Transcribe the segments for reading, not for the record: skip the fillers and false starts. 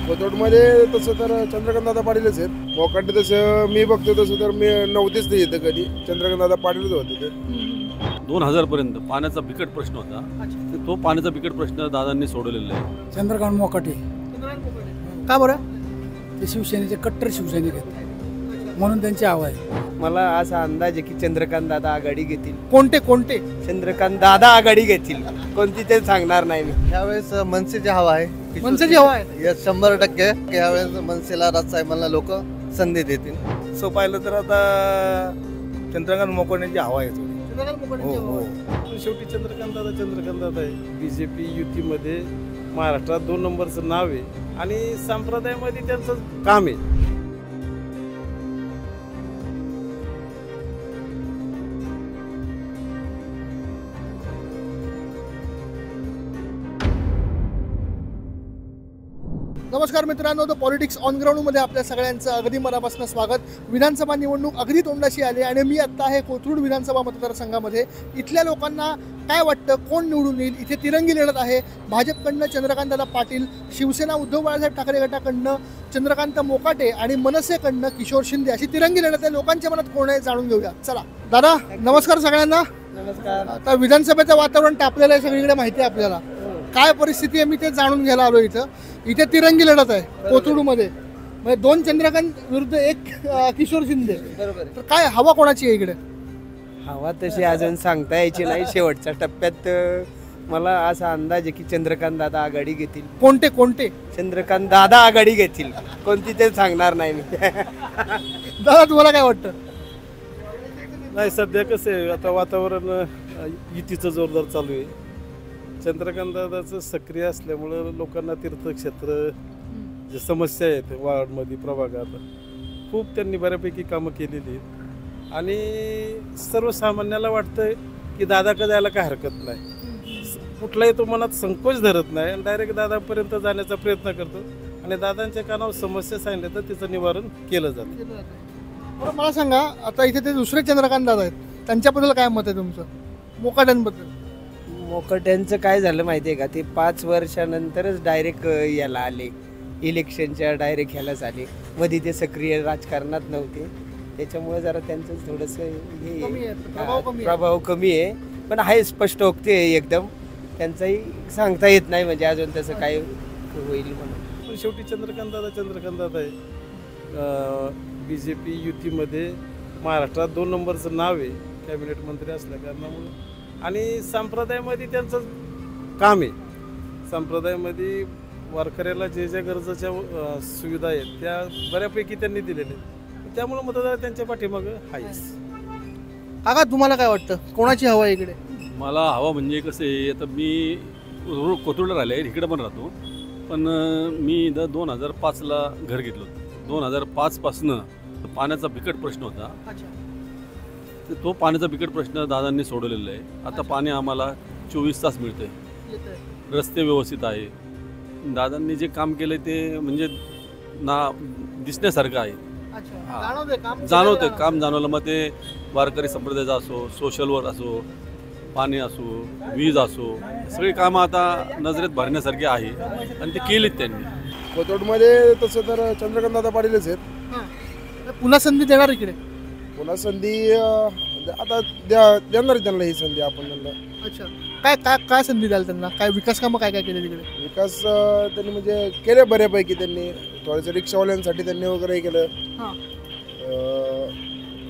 कोथरूडमध्ये तसं तर चंद्रकांतदादा पाटीलच आहेत. मोकाटे तसं मी बघतो तसं तर मी नव्हतेच ते येतं कधी. चंद्रकांतदादा पाटीलच होते ते. 2000 पर्यंत पाण्याचा बिकट प्रश्न होता. तो पाण्याचा बिकट प्रश्न दादांनी सोडवलेला आहे. चंद्रकांत मोकाटे. का बरं? ते शिवसेनेचे कट्टर शिवसैनिक आहेत म्हणून त्यांची हवा आहे. मला असा अंदाज आहे की चंद्रकांत दादा आघाडी घेतील. कोणते चंद्रकांत दादा आघाडी घेतील. कोणती ते सांगणार नाही मी. यावेळेस मनसेची हवा आहे. मनसेची हवा आहे. 100% यावेळेस मनसेला राजसाहेबांना लोक संधी देतील. सो पाहिलं तर आता चंद्रकांत मोकाटेंची हवा आहे. शेवटी चंद्रकांत दादा आहे. बीजेपी युतीमध्ये महाराष्ट्रात 2 नंबरचं नाव आहे आणि संप्रदायामध्ये त्यांचं काम आहे. नमस्कार मित्रांनो, द पॉलिटिक्स ऑन ग्राउंडमध्ये आपल्या सगळ्यांचं अगदी मनापासून स्वागत. विधानसभा निवडणूक अगदी तोंडाशी आली आणि मी आत्ता आहे कोथरूड विधानसभा मतदारसंघामध्ये. इथल्या लोकांना काय वाटतं, कोण निवडून येईल? इथे तिरंगी लढत आहे. भाजपकडनं चंद्रकांतदादा पाटील, शिवसेना उद्धव बाळासाहेब ठाकरे गटाकडनं चंद्रकांत मोकाटे आणि मनसेकडनं किशोर शिंदे अशी तिरंगी लढत आहे. लोकांच्या मनात कोण आहे जाणून घेऊया. चला दादा, नमस्कार सगळ्यांना. नमस्कार. आता विधानसभेचं वातावरण तापलेलं आहे, सगळीकडे माहिती आहे आपल्याला. काय परिस्थिती आहे मी ते जाणून घ्यायला आलो. इथे तिरंगी लढत आहे कोथरूडमध्ये. म्हणजे 2 चंद्रकांत विरुद्ध 1 किशोर शिंदे. बरोबर. तर काय हवा कोणाची आहे इकडे? हवा तशी अजून सांगता यायची नाही. शेवटच्या टप्प्यात मला असा अंदाज आहे की चंद्रकांत दादा आघाडी घेतील. कोणते चंद्रकांत दादा आघाडी घेतील. कोणती ते सांगणार नाही मी. दादा, तुम्हाला काय वाटतं? नाही, सध्या कसं आहे आता वातावरण युतीचं जोरदार चालू आहे. चंद्रकांत दादाचं सक्रिय असल्यामुळं लोकांना तीर्थक्षेत्र जे समस्या आहेत वार्डमध्ये प्रभागात खूप त्यांनी बऱ्यापैकी कामं केलेली आहेत आणि सर्वसामान्याला वाटतं की दादाकडे जायला काय हरकत नाही. कुठलाही तो मनात संकोच धरत नाही आणि डायरेक्ट दादापर्यंत जाण्याचा प्रयत्न करतो आणि दादांच्या कानावर समस्या सांगितल्या तर तिचं निवारण केलं जातं. मला सांगा, आता इथे ते दुसरे चंद्रकांत दादा आहेत, त्यांच्याबद्दल काय मत आहे तुमचं? मोकाट्यांबद्दल. मोकाट्यांचं काय झालं माहिती आहे का, ते 5 वर्षानंतरच डायरेक्ट याला आले, इलेक्शनच्या डायरेक्ट ह्यालाच आले. मध्ये ते सक्रिय राजकारणात नव्हते, त्याच्यामुळे जरा त्यांचं थोडंसं हे प्रभाव कमी आहे. पण आहे स्पष्ट होते एकदम. त्यांचंही सांगता येत नाही म्हणजे अजून तसं काय होईल म्हणून. पण शेवटी चंद्रकांत दादा आहे. बीजेपी युतीमध्ये महाराष्ट्रात 2 नंबरचं नाव आहे कॅबिनेट मंत्री असल्या कारणामुळे आणि संप्रदायामध्ये त्यांचं काम आहे. संप्रदायामध्ये वारकऱ्याला जे ज्या गरजेच्या सुविधा आहेत त्या बऱ्यापैकी त्यांनी दिलेल्या आहेत. त्यामुळे मतदार त्यांच्या पाठीमागं आहेच. काका, तुम्हाला काय वाटतं, कोणाची हवा आहे इकडे? मला हवा म्हणजे कसं आहे, आता मी कोथरूडला राहिले आहे, इकडे पण राहतो. पण मी 2005ला घर घेतलं होतं. 2005पासनं पाण्याचा बिकट प्रश्न होता. तो पाण्याचा बिकट प्रश्न दादांनी सोडवलेला आहे. आता पाणी आम्हाला 24 तास मिळतं आहे. रस्ते व्यवस्थित आहे. दादांनी जे काम केलं ते म्हणजे दिसण्यासारखं आहे. जाणवते काम जाणवलं. मग ते वारकरी संप्रदायाचं असो, सोशल वर्क असो, पाणी असो, वीज असो, सगळी कामं आता नजरेत भरण्यासारखी आहे आणि ते केलीत त्यांनी. कोथरूडमध्ये तसं तर चंद्रकांतदादा पाटीलच आहेत. पुन्हा संधी देणार इकडे? पुन्हा संधी आता देणार त्यांना ही संधी आपण त्यांना. अच्छा, काय संधी द्याल त्यांना? काय विकास कामं काय केले तिकडे? विकास त्यांनी म्हणजे केले बऱ्यापैकी. त्यांनी थोडंसं रिक्षावाल्यांसाठी त्यांनी वगैरे केलं.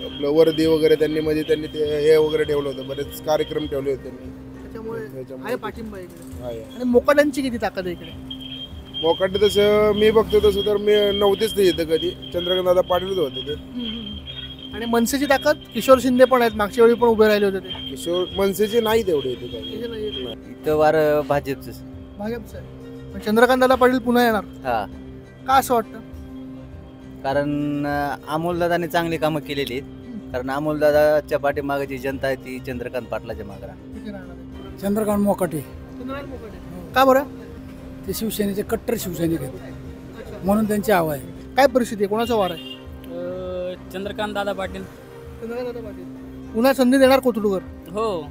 आपलं वर्दी वगैरे त्यांनी म्हणजे त्यांनी ते हे वगैरे ठेवलं होतं. बरेच कार्यक्रम ठेवले होते त्यांनी. त्याच्यामुळे पाठिंबा इकडे आहे. आणि मोकाट्यांची किती ताकद आहे इकडे? मोकाटे तसं मी बघतो तसं तर मी नव्हतेच ते येतं कधी. चंद्रकांतदादा पाटीलच होते ते. आणि मनसेची ताकद किशोर शिंदे पण आहेत, मागच्या वेळी पण उभे राहिले होते ते. किशोर मनसेचे नाही तेवढे येते. इथं वार भाजपचं आहे. पण चंद्रकांतदादा पाटील पुन्हा येणार का असं वाटतं? कारण अमोलदादाने चांगली कामं केलेली आहेत. कारण अमोलदादाच्या पाठीमागे जी जनता आहे ती चंद्रकांत पाटलाच्या मागे राहणार. चंद्रकांत मोकाटे. का बरं? ते शिवसेनेचे कट्टर शिवसैनिक आहेत म्हणून त्यांची हवा आहे. काय परिस्थिती आहे, कोणाचा वार आहे? चंद्रकांत दादा पाटील. पुन्हा संधी देणार कोथरूडवर? हो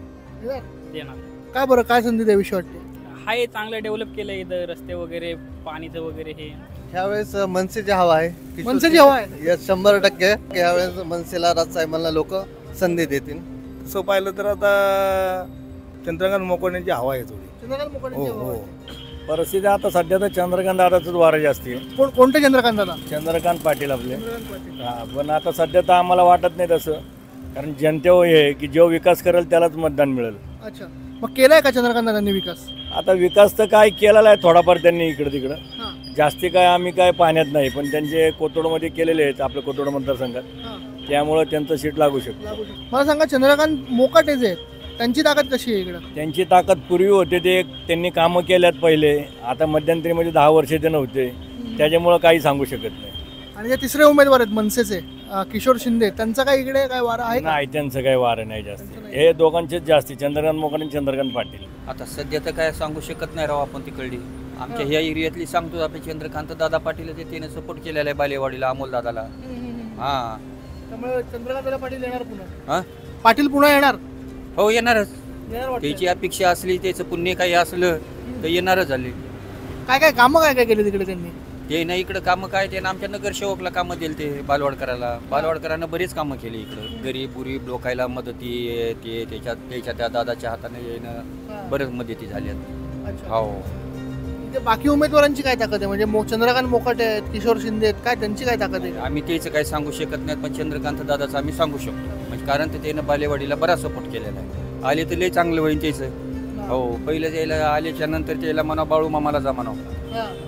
देणार. का बरं, काय संधी द्याविषयी वाटते? हाय, चांगलं डेव्हलप केलं इथं, रस्ते वगैरे, पाणीचं वगैरे हे ह्यावेळेस मनसेची हवा आहे. मनसेची हवा आहे. या 100% ह्यावेळेस मनसेला राजसाहेबांना लोक संधी देतील. तसं पाहिलं तर आता चंद्रकांत मोकोण्याची हवा आहे थोडी. चंद्रकांत मोकाटेंची हवा आहे. परिस्थिती आता सध्या तर चंद्रकांत दादाचंच वारं जास्ती आहे. कोणते चंद्रकांत दादा? चंद्रकांत पाटील आपले. चंद्रकांत पाटील. हा, पण आता सध्या तर आम्हाला वाटत नाही तसं, कारण जनतेवर हे आहे की जो विकास करेल त्यालाच मतदान मिळेल. अच्छा, मग केलाय का चंद्रकांत दादांनी विकास? आता विकास तर काय केलेला आहे थोडाफार त्यांनी इकडं तिकडं, हा. जास्ती काय आम्ही काय पाहण्यात नाही, पण त्यांचे कोथरूडमध्ये केलेले आहेत आपल्या कोथरूड मतदारसंघात, हा. त्यामुळं त्यांचं सीट लागू शकतं. लागू शकतो. मला सांगा, चंद्रकांत मोकाटे जे आहेत त्यांची ताकद कशी आहे इकडं? त्यांची ताकद पूर्वी होते, ते त्यांनी कामं केल्यात पहिले, आता मध्यंतरीमध्ये 10 वर्ष ते नव्हते, त्याच्यामुळं काही सांगू शकत नाही. आणि जे तिसरे उमेदवार आहेत मनसेचे किशोर शिंदे, त्यांचा काय इकडे काय वारा आहे का? नाही, त्यांचं काही वारं नाही जास्त, त्यांचं नाही. हे दोघांचेच जास्ती, चंद्रकांत मोकाटे आणि चंद्रकांत पाटील. आता सध्या तर काय सांगू शकत नाही राव आपण तिकडली. आमच्या ह्या एरियातली सांगतो आपले चंद्रकांत दादा पाटील ते त्याने सपोर्ट केलेला आहे बालेवाडीला अमोल दादाला. हा, त्यामुळे चंद्रकांत दादा पाटील येणार पुन्हा. हा, पाटील पुन्हा येणार. हो येणारच. येणार वाटतंय. त्याची अपेक्षा असली, त्याचं पुण्य काही असलं तर येणारच झाले. काय काय कामं काय काय केली तिकडे त्यांनी? ते नाही इकडं कामं काय, ते आमच्या नगरसेवकला कामं दिली ते बालवाडकराला. बालवाडकरांना बरेच कामं केली इकडं, गरीब गुरीब लोकायला मदती ते त्याच्या त्या दादाच्या हाताने येणं बरेच मदती झाली. अच्छा. हो, इथे बाकी उमेदवारांची काय ताकद आहे? म्हणजे चंद्रकांत मोकाटे आहेत, किशोर शिंदे आहेत, काय त्यांची काय ताकद आहे? आम्ही त्याचं काही सांगू शकत नाही, पण चंद्रकांत दादाचं आम्ही सांगू शकतो. म्हणजे कारण ते त्यानं बालेवाडीला बराच सपोर्ट केलेला आहे. आले तर लय चांगलं होईल त्याचं. हो, पहिलं त्याला आल्याच्या नंतर त्याला म्हणा बाळू मामाला जा म्हणा.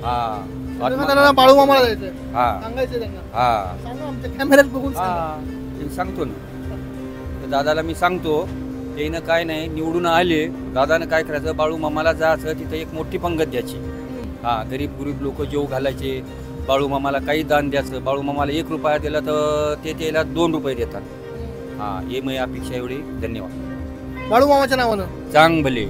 हा, चंद्रकांत दादांना बाळू मामाला जायचंय, हा, सांगायचं त्यांना. हा, सांगा, आमच्या कॅमेऱ्यात बघून सांगा. हा, ते सांगतो ना, तर दादाला मी सांगतो. त्यानं काय नाही, निवडून आले दादानं काय करायचं, बाळू मामाला जायचं, तिथं एक मोठी पंगत द्यायची. हा, गरीब गुरीब लोक जेव घालायचे, बाळू मामाला काही दान द्यायचं. बाळू मामाला 1 रुपया दिला तर ते त्याला 2 रुपये देतात. हा, हे माझी अपेक्षा एवढी. धन्यवाद. बाळू मामाच्या नावानं चांगले.